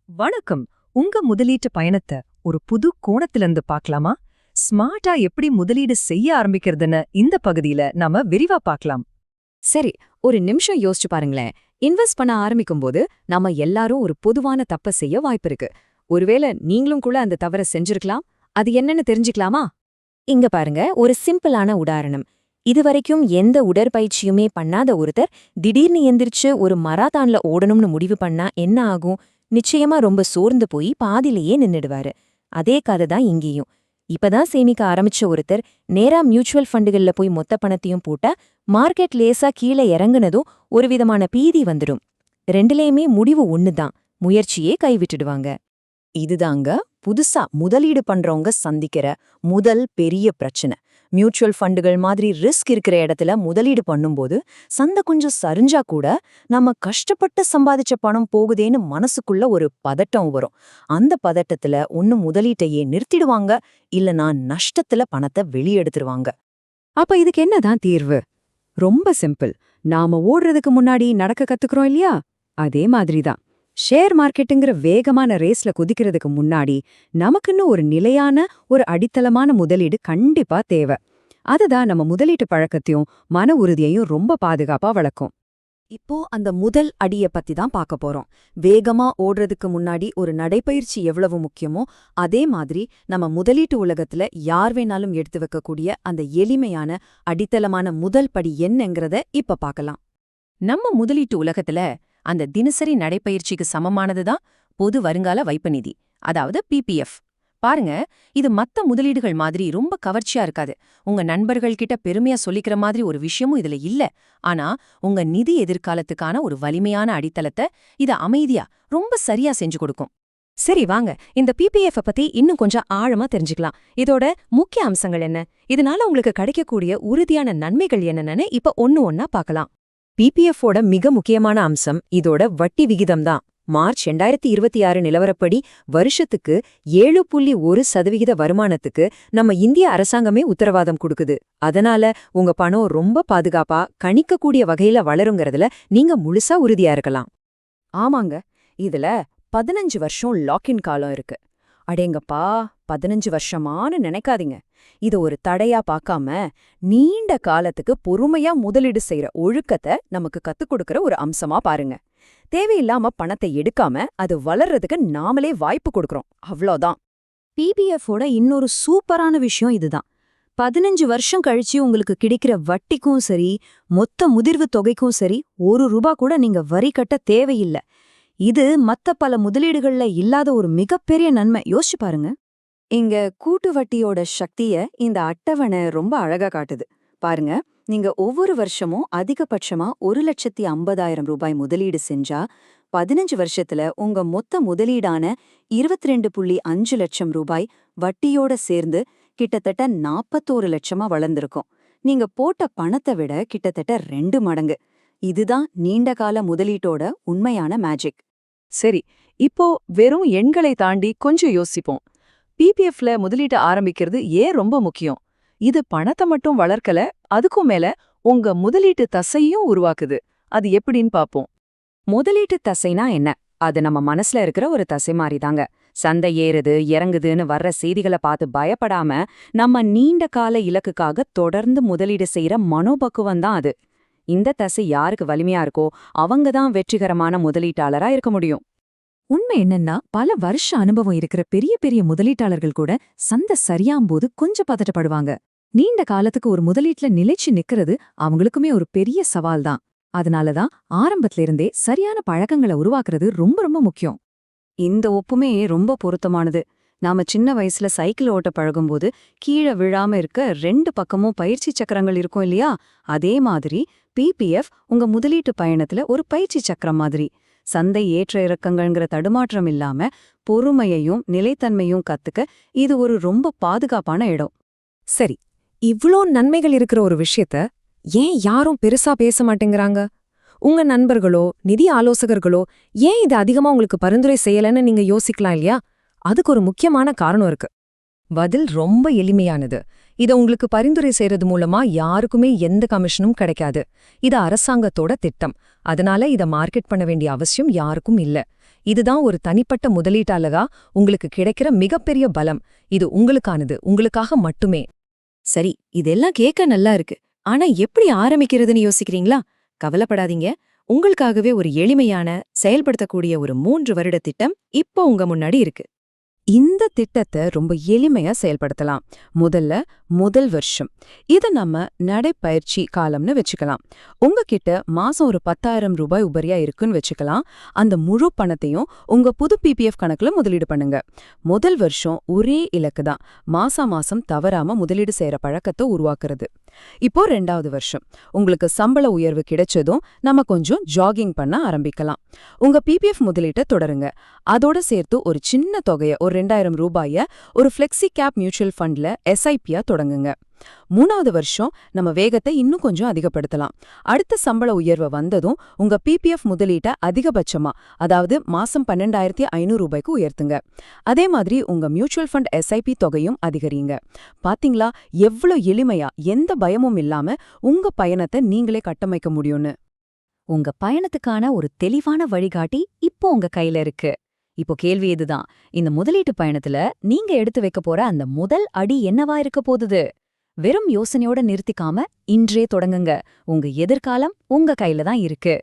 வணக்கம். உங்க முதலீட்டு பயணத்தை ஒரு புது கோணத்திலிருந்து பார்க்கலாமா? ஸ்மார்ட்டா எப்படி முதலீடு செய்ய ஆரம்பிக்கிறதுன்னு இந்த பகுதியில நாம விரிவா பார்க்கலாம். சரி, ஒரு நிமிஷம் யோசிச்சு பாருங்களேன். இன்வெஸ்ட் பண்ண ஆரம்பிக்கும்போது நாம எல்லாரும் ஒரு பொதுவான தப்ப செய்ய வாய்ப்பிருக்கு. ஒருவேளை நீங்களும் கூட அந்த தவற செஞ்சிருக்கலாம். அது என்னன்னு தெரிஞ்சுக்கலாமா? இங்க பாருங்க, ஒரு சிம்பிளான உதாரணம். இதுவரைக்கும் எந்த உடற்பயிற்சியுமே பண்ணாத ஒருத்தர் திடீர்னு எந்திரிச்சு ஒரு மராத்தான்ல ஓடணும்னு முடிவு பண்ணா என்ன ஆகும்? நிச்சயமா ரொம்ப சோர்ந்து போய் பாதியிலேயே நின்னுடுவாரு. அதே கதை தான் இங்கேயும். இப்பதான் சேமிக்க ஆரம்பிச்ச ஒருத்தர் நேரா மியூச்சுவல் ஃபண்டுகள்ல போய் மொத்த பணத்தையும் போட்டா மார்க்கெட் லேசா கீழே இறங்குனதும் ஒரு விதமான பீதி வந்துடும். ரெண்டுலேயுமே முடிவு ஒண்ணுதான், முயற்சியே கைவிட்டுடுவாங்க. இதுதாங்க புதுசா முதலீடு பண்றவங்க சந்திக்கிற முதல் பெரிய பிரச்சனை. மியூச்சுவல் ஃபண்டுகள் மாதிரி ரிஸ்க் இருக்கிற இடத்துல முதலீடு பண்ணும்போது சந்தை கொஞ்சம் சரிஞ்சா கூட நம்ம கஷ்டப்பட்டு சம்பாதிச்ச பணம் போகுதேன்னு மனசுக்குள்ள ஒரு பதட்டம் வரும். அந்த பதட்டத்துல ஒன்னு முதலீட்டையே நிறுத்திடுவாங்க, இல்லனா நஷ்டத்துல பணத்தை வெளியெடுத்துருவாங்க. அப்ப இதுக்கு என்னதான் தீர்வு? ரொம்ப சிம்பிள். நாம ஓடுறதுக்கு முன்னாடி நடக்க கத்துக்கிறோம் இல்லையா? அதே மாதிரிதான். ஷேர் மார்க்கெட்டுங்கிற வேகமான ரேஸ்ல குதிக்கிறதுக்கு முன்னாடி நமக்குன்னு ஒரு நிலையான ஒரு அடித்தளமான முதலீடு கண்டிப்பா தேவை. அதுதான் நம்ம முதலீட்டு பழக்கத்தையும் மன உறுதியையும் ரொம்ப பாதுகாப்பா வளர்க்கும். இப்போ அந்த முதல் அடிய பத்தி தான் பார்க்க போறோம். வேகமா ஓடுறதுக்கு முன்னாடி ஒரு நடைப்பயிற்சி எவ்வளவு முக்கியமோ அதே மாதிரி நம்ம முதலீட்டு உலகத்துல யார் வேணாலும் எடுத்து வைக்கக்கூடிய அந்த எளிமையான அடித்தளமான முதல் படி என்னங்கிறத இப்ப பார்க்கலாம். நம்ம முதலீட்டு உலகத்துல அந்த தினசரி நடைப்பயிற்சிக்கு சமமானதுதான் பொது வருங்கால வைப்பு நிதி, அதாவது பிபிஎஃப். பாருங்க, இது மத்த முதலீடுகள் மாதிரி ரொம்ப கவர்ச்சியா இருக்காது. உங்க நண்பர்கள் கிட்ட பெருமையா சொல்லிக்கிற மாதிரி ஒரு விஷயமும் இதுல இல்ல. ஆனா உங்க நிதி எதிர்காலத்துக்கான ஒரு வலிமையான அடித்தளத்தை இது அமைதியா ரொம்ப சரியா செஞ்சு கொடுக்கும். சரி, வாங்க இந்த பிபிஎஃப் பத்தி இன்னும் கொஞ்சம் ஆழமா தெரிஞ்சுக்கலாம். இதோட முக்கிய அம்சங்கள் என்ன, இதனால உங்களுக்கு கிடைக்கக்கூடிய உறுதியான நன்மைகள் என்னன்னு இப்ப ஒன்னா பார்க்கலாம். பிபிஎஃப்-ஓட மிக முக்கியமான அம்சம் இதோட வட்டி விகிதம்தான். மார்ச் 2026 நிலவரப்படி வருஷத்துக்கு 7.1% வருமானத்துக்கு நம்ம இந்திய அரசாங்கமே உத்தரவாதம் கொடுக்குது. அதனால உங்க பணம் ரொம்ப பாதுகாப்பா கணிக்கக்கூடிய வகையில வளருங்கிறதுல நீங்க முழுசா உறுதியா இருக்கலாம். ஆமாங்க, இதுல 15 வருஷம் லாக்இன் காலம் இருக்கு. அடேங்கப்பா, 15 வருஷமானு நினைக்காதீங்க. இது ஒரு தடையா பார்க்காம நீண்ட காலத்துக்கு பொறுமையா முதலீடு செய்யற ஒழுக்கத்தை நமக்கு கத்துக் கொடுக்கற ஒரு அம்சமா பாருங்க. தேவையில்லாம பணத்தை எடுக்காம அது வளர்றதுக்கு நாமளே வாய்ப்பு கொடுக்கறோம், அவ்வளோதான். பிபிஎஃப்-ஓட இன்னொரு சூப்பரான விஷயம் இதுதான். 15 வருஷம் கழிச்சு உங்களுக்கு கிடைக்கிற வட்டிக்கும் சரி, மொத்த முதிர்வு தொகைக்கும் சரி, ₹1 கூட நீங்க வரி கட்ட தேவையில்லை. இது மத்த பல முதலீடுகள்ல இல்லாத ஒரு மிகப்பெரிய நன்மை. யோசிச்சு பாருங்க. இங்க கூட்டு வட்டியோட சக்திய இந்த அட்டவணை ரொம்ப அழகா காட்டுது. பாருங்க, நீங்க ஒவ்வொரு வருஷமும் அதிகபட்சமா ₹1,50,000 முதலீடு செஞ்சா 15 வருஷத்துல உங்க மொத்த முதலீடான ₹22.5 லட்சம் வட்டியோட சேர்ந்து கிட்டத்தட்ட 41 லட்சமா வளர்ந்திருக்கும். நீங்க போட்ட பணத்தை விட கிட்டத்தட்ட 2 மடங்கு. இதுதான் நீண்டகால முதலீட்டோட உண்மையான மேஜிக். சரி, இப்போ வெறும் எண்களை தாண்டி கொஞ்சம் யோசிப்போம். பிபிஎஃப்ல முதலீட்டு ஆரம்பிக்கிறது ஏன் ரொம்ப முக்கியம்? இது பணத்தை மட்டும் வளர்க்கல, அதுக்கும் மேல உங்க முதலீட்டு தசையும் உருவாக்குது. அது எப்படின்னு பாப்போம். முதலீட்டு தசைனா என்ன? அது நம்ம மனசுல இருக்கிற ஒரு தசை மாதிரிதாங்க. சந்தை ஏறுது இறங்குதுன்னு வர்ற செய்திகளை பார்த்து பயப்படாம நம்ம நீண்ட கால இலக்குக்காக தொடர்ந்து முதலீடு செய்யற மனோபக்குவம் தான் அது. இந்த தசை யாருக்கு வலிமையா இருக்கோ அவங்க தான் வெற்றிகரமான முதலீட்டாளரா இருக்க முடியும். உண்மை என்னன்னா, பல வருஷ அனுபவம் இருக்கிற பெரிய பெரிய முதலீட்டாளர்கள் கூட சந்தை சரியாம்போது கொஞ்சம் பதட்டப்படுவாங்க. நீண்ட காலத்துக்கு ஒரு முதலீட்டுல நிலைச்சு நிக்கிறது அவங்களுக்குமே ஒரு பெரிய சவால் தான். அதனாலதான் ஆரம்பத்துல இருந்தே சரியான பழக்கங்களை உருவாக்குறது ரொம்ப ரொம்ப முக்கியம். இந்த ஒப்புமே ரொம்ப பொருத்தமானது. நாம சின்ன வயசுல சைக்கிள் ஓட்ட பழகும்போது கீழே விழாம இருக்க 2 பக்கமும் பயிற்சி சக்கரங்கள் இருக்கும் இல்லையா? அதே மாதிரி பிபிஎஃப் உங்க முதலீட்டு பயணத்துல ஒரு பயிற்சி சக்கரம் மாதிரி. சந்தை ஏற்ற இறக்கங்கள்ங்கிற தடுமாற்றம் இல்லாம பொறுமையையும் நிலைத்தன்மையும் கத்துக்க இது ஒரு ரொம்ப பாதுகாப்பான இடம். சரி, இவ்ளோ நன்மைகள் இருக்கிற ஒரு விஷயத்த ஏன் யாரும் பெருசா பேச மாட்டேங்கிறாங்க? உங்க நண்பர்களோ நிதி ஆலோசகர்களோ ஏன் இது அதிகமா உங்களுக்கு பரிந்துரை செய்யலன்னு நீங்க யோசிக்கலாம் இல்லையா? அதுக்கு ஒரு முக்கியமான காரணம் இருக்கு. பதில் ரொம்ப எளிமையானது. இத உங்களுக்கு பரிந்துரை செய்யறது மூலமா யாருக்குமே எந்த கமிஷனும் கிடைக்காது. இது அரசாங்கத்தோட திட்டம். அதனால இத மார்க்கெட் பண்ண வேண்டிய அவசியம் யாருக்கும் இல்ல. இதுதான் ஒரு தனிப்பட்ட முதலீட்டாளரா உங்களுக்கு கிடைக்கிற மிகப்பெரிய பலம். இது உங்களுக்கானது, உங்களுக்காக மட்டுமே. சரி, இதெல்லாம் கேட்க நல்லா இருக்கு. ஆனா எப்படி ஆரம்பிக்கிறதுன்னு யோசிக்கிறீங்களா? கவலைப்படாதீங்க. உங்களுக்காகவே ஒரு எளிமையான, செயல்படுத்தக்கூடிய ஒரு 3 வருட திட்டம் இப்போ உங்க முன்னாடி இருக்கு. இந்த திட்டத்தை ரொம்ப எளிமையா செயல்படுத்தலாம். முதல் வருஷம் இத நம்ம நடைப்பயிற்சி காலம்னு வச்சுக்கலாம். உங்ககிட்ட மாசம் ஒரு 10,000 ரூபாய் உபரியா இருக்குன்னு வச்சுக்கலாம். அந்த முழு பணத்தையும் உங்க புது பிபிஎஃப் கணக்குல முதலீடு பண்ணுங்க. முதல் வருஷம் ஒரே இலக்கு தான், மாசம் தவறாம முதலீடு செய்யற பழக்கத்தை உருவாக்குறது. இப்போ 2வது வருஷம் உங்களுக்கு சம்பள உயர்வு கிடைச்சதும் நம்ம கொஞ்சம் ஜாகிங் பண்ண ஆரம்பிக்கலாம். உங்க பிபிஎஃப் முதலீட்டை தொடருங்க. அதோட சேர்த்து ஒரு சின்ன தொகையை, ஒரு 2,000 ரூபாய ஒரு ஃப்ளெக்ஸி கேப் மியூச்சுவல் ஃபண்ட்ல எஸ்ஐபியா தொடங்குங்க. 3வது வருஷம் நம்ம வேகத்தை இன்னும் கொஞ்சம் அதிகப்படுத்தலாம். அடுத்த சம்பள உயர்வு வந்ததும் உங்க பிபிஎஃப் முதலீட்டை அதிகபட்சமா, அதாவது மாசம் 12,500 ரூபாய்க்கு உயர்த்துங்க. அதே மாதிரி உங்க மியூச்சுவல் ஃபண்ட் எஸ்ஐபி தொகையும் அதிகரிங்க. பாத்தீங்களா எவ்வளவு எளிமையா, எந்த பயமும் இல்லாம உங்க பயணத்தை நீங்களே கட்டமைக்க முடியும்னு. உங்க பயணத்துக்கான ஒரு தெளிவான வழிகாட்டி இப்போ உங்க கையில இருக்கு. இப்போ கேள்வி இதுதான், இந்த முதலீட்டு பயணத்துல நீங்க எடுத்து வைக்க போற அந்த முதல் அடி என்னவா இருக்க போகுது? வெறும் யோசனையோட நிறுத்திக்காம இன்றே தொடங்குங்க. உங்க எதிர்காலம் உங்க கையில தான் இருக்கு.